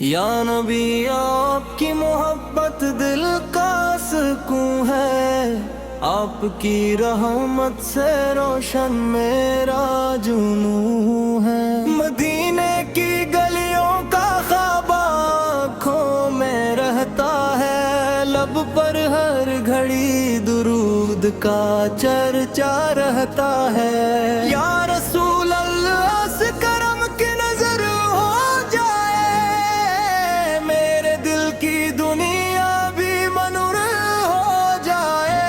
یا نبی آپ کی محبت دل کا سکون ہے، آپ کی رحمت سے روشن میرا جنون ہے۔ مدینے کی گلیوں کا خواب آنکھوں میں رہتا ہے، لب پر ہر گھڑی درود کا چرچا رہتا ہے۔ یا رسول اللہ سے کرم کی نظر ہو جائے، میرے دل کی دنیا بھی منور ہو جائے۔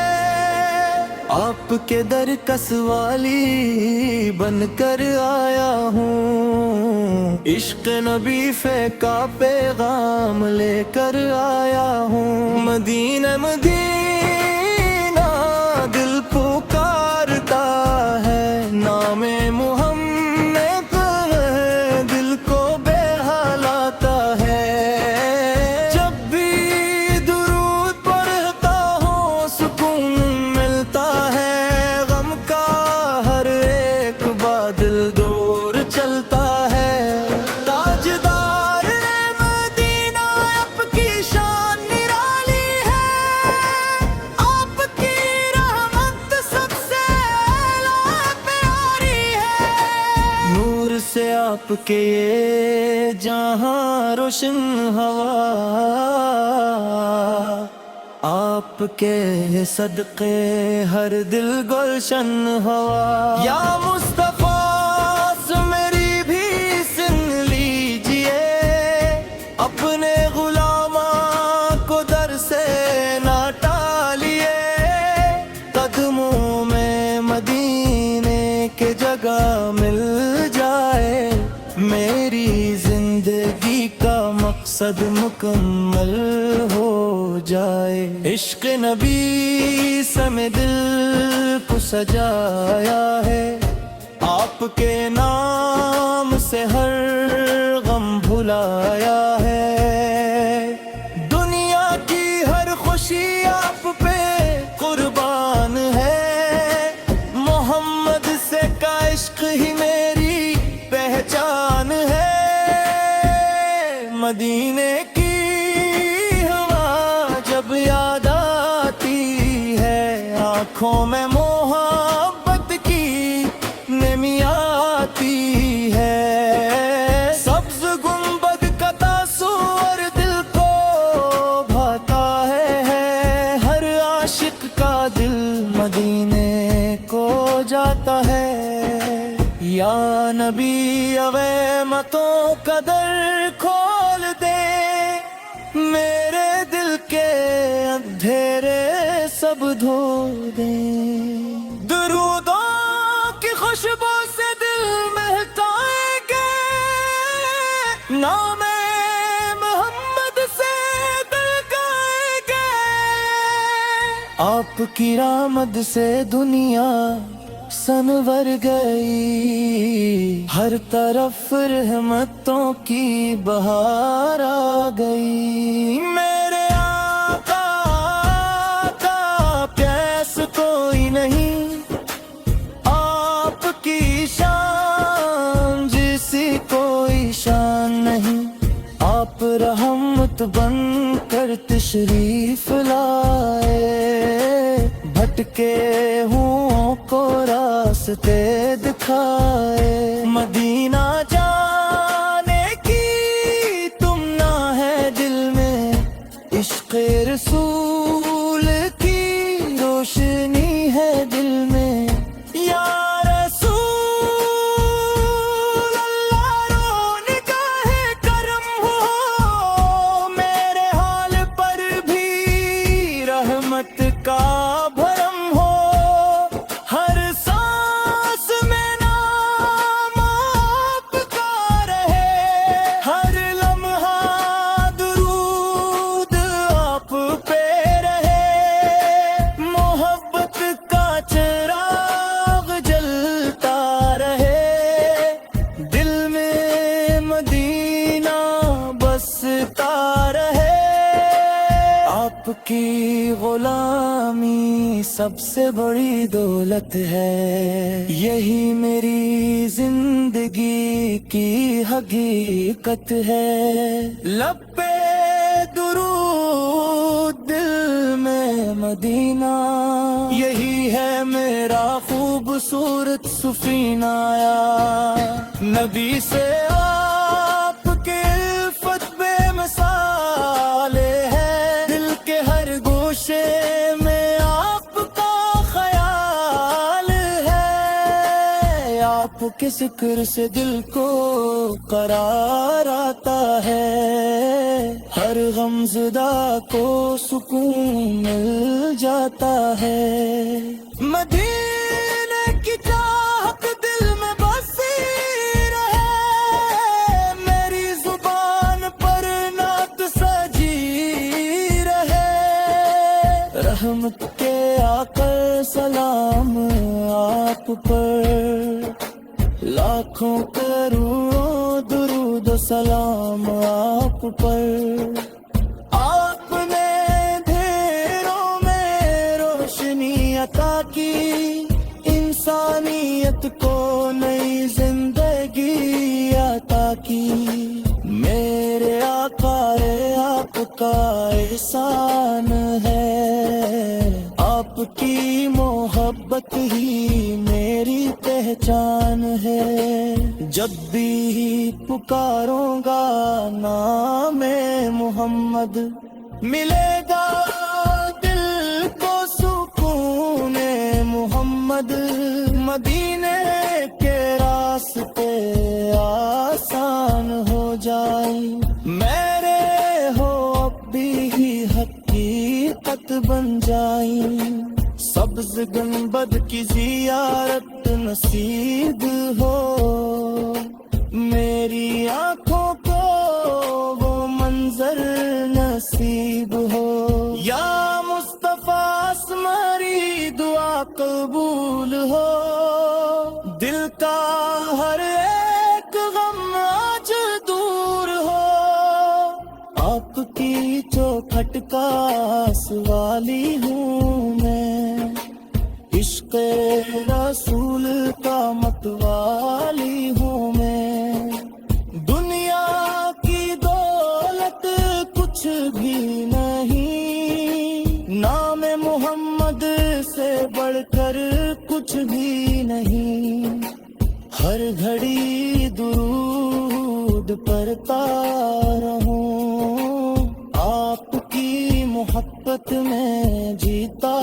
آپ کے در کا سوالی بن کر آیا ہوں، عشق نبی کا پیغام لے کر آیا ہوں۔ مدینہ مدینہ دل پکارتا ہے، نام محمد دل کو بحال آتا ہے۔ جب بھی درود پڑھتا ہوں سکون ملتا ہے، غم کا ہر ایک بادل دور چلتا ہے۔ تاجدار مدینہ آپ کی شان نرالی ہے، آپ کی رحمت سب سے اعلیٰ پیاری ہے۔ نور سے آپ کے یہ جہاں روشن ہوا، آپ کے صدقے ہر دل گلشن ہوا۔ یا مصطفیٰ سے میری بھی سن لیجئے، اپنے غلاماں کو در سے نہ ٹالیے۔ قدموں میں مدینے کے جگہ مل جائے، میری زندگی کا مقصد مکمل ہو جائے۔ عشق نبی سے میں دل کو سجایا ہے، آپ کے نام سے ہر غم بھلایا ہے۔ دنیا کی ہر خوشی آپ پہ قربان ہے، محمد سے کا عشق ہی میری پہچان ہے۔ مدینے کی ہوا جب یاد آتی ہے، آنکھوں میں محبت کی نمی آتی ہے۔ سبز گنبد کا تصور دل کو بھاتا ہے، ہر عاشق کا دل مدینے کو جاتا ہے۔ یا نبی عظمتوں کا در کھول دے، میرے دل کے اندھیرے سب دھو دیں۔ درودوں کی خوشبو سے دل مہکائیں گے، نام محمد سے دل گائیں گے۔ آپ کی رحمت سے دنیا سنور گئی، ہر طرف رحمتوں کی بہار آ گئی۔ میرے آقا کا پیاس کوئی نہیں، آپ کی شان جیسی کوئی شان نہیں۔ آپ رحمت بن کر تشریف لائے، بھٹکے ہوں کو راستے دکھائے۔ مدینہ جانے کی تمنا ہے دل میں، عشق رسول کی روشنی ہے دل میں۔ یا رسول اللہ رو نگاہ کرم ہو، میرے حال پر بھی رحمت کا بھرم ہو۔ ہر سانس میں نام آپ کا رہے، ہر لمحہ درود آپ پہ رہے۔ محبت کا چراغ جلتا رہے، دل میں مدینہ بستا رہے۔ آپ آپ کی غلامی سب سے بڑی دولت ہے، یہی میری زندگی کی حقیقت ہے۔ لب پہ درود دل میں مدینہ، یہی ہے میرا خوبصورت سفینہ۔ نبی سے آپ کے الفت بے مثال ہے، دل کے ہر گوشے میں آپ کا خیال ہے۔ آپ کے ذکر سے دل کو قرار آتا ہے، ہر غم زدہ کو سکون مل جاتا ہے۔ مدینے کی چاہت دل میں بسی رہے، میری زبان پر نعت سجی رہے۔ رحمت کے آقا سلام آپ پر، لاکھوں کروڑوں درود و سلام آپ پر۔ آپ نے دھیروں میں روشنی عطا کی، انسانیت کو نئی زندگی عطا کی۔ میرے آقا آپ کا احسان ہے، آپ کی محبت ہی میری پہچان ہے۔ جب بھی پکاروں گا نام محمد، ملے گا دل کو سکون محمد۔ مدینے کے راستے آسان ہو جائیں، میرے ہو اب بھی حقیقت بن جائیں۔ سبز گنبد کی زیارت نصیب ہو، میری آنکھوں کو وہ منظر نصیب ہو۔ یا مصطفیٰ اسمری دعا قبول ہو، دل کا ہر ایک غم آج دور ہو۔ آپ کی چوکھٹ کا سوالی ہوں میں، عشق رسول کا متوالی ہوں میں۔ دنیا کی دولت کچھ بھی نہیں، نام محمد سے بڑھ کر کچھ بھی نہیں۔ ہر گھڑی درود پڑھتا رہوں، آپ کی محبت میں جیتا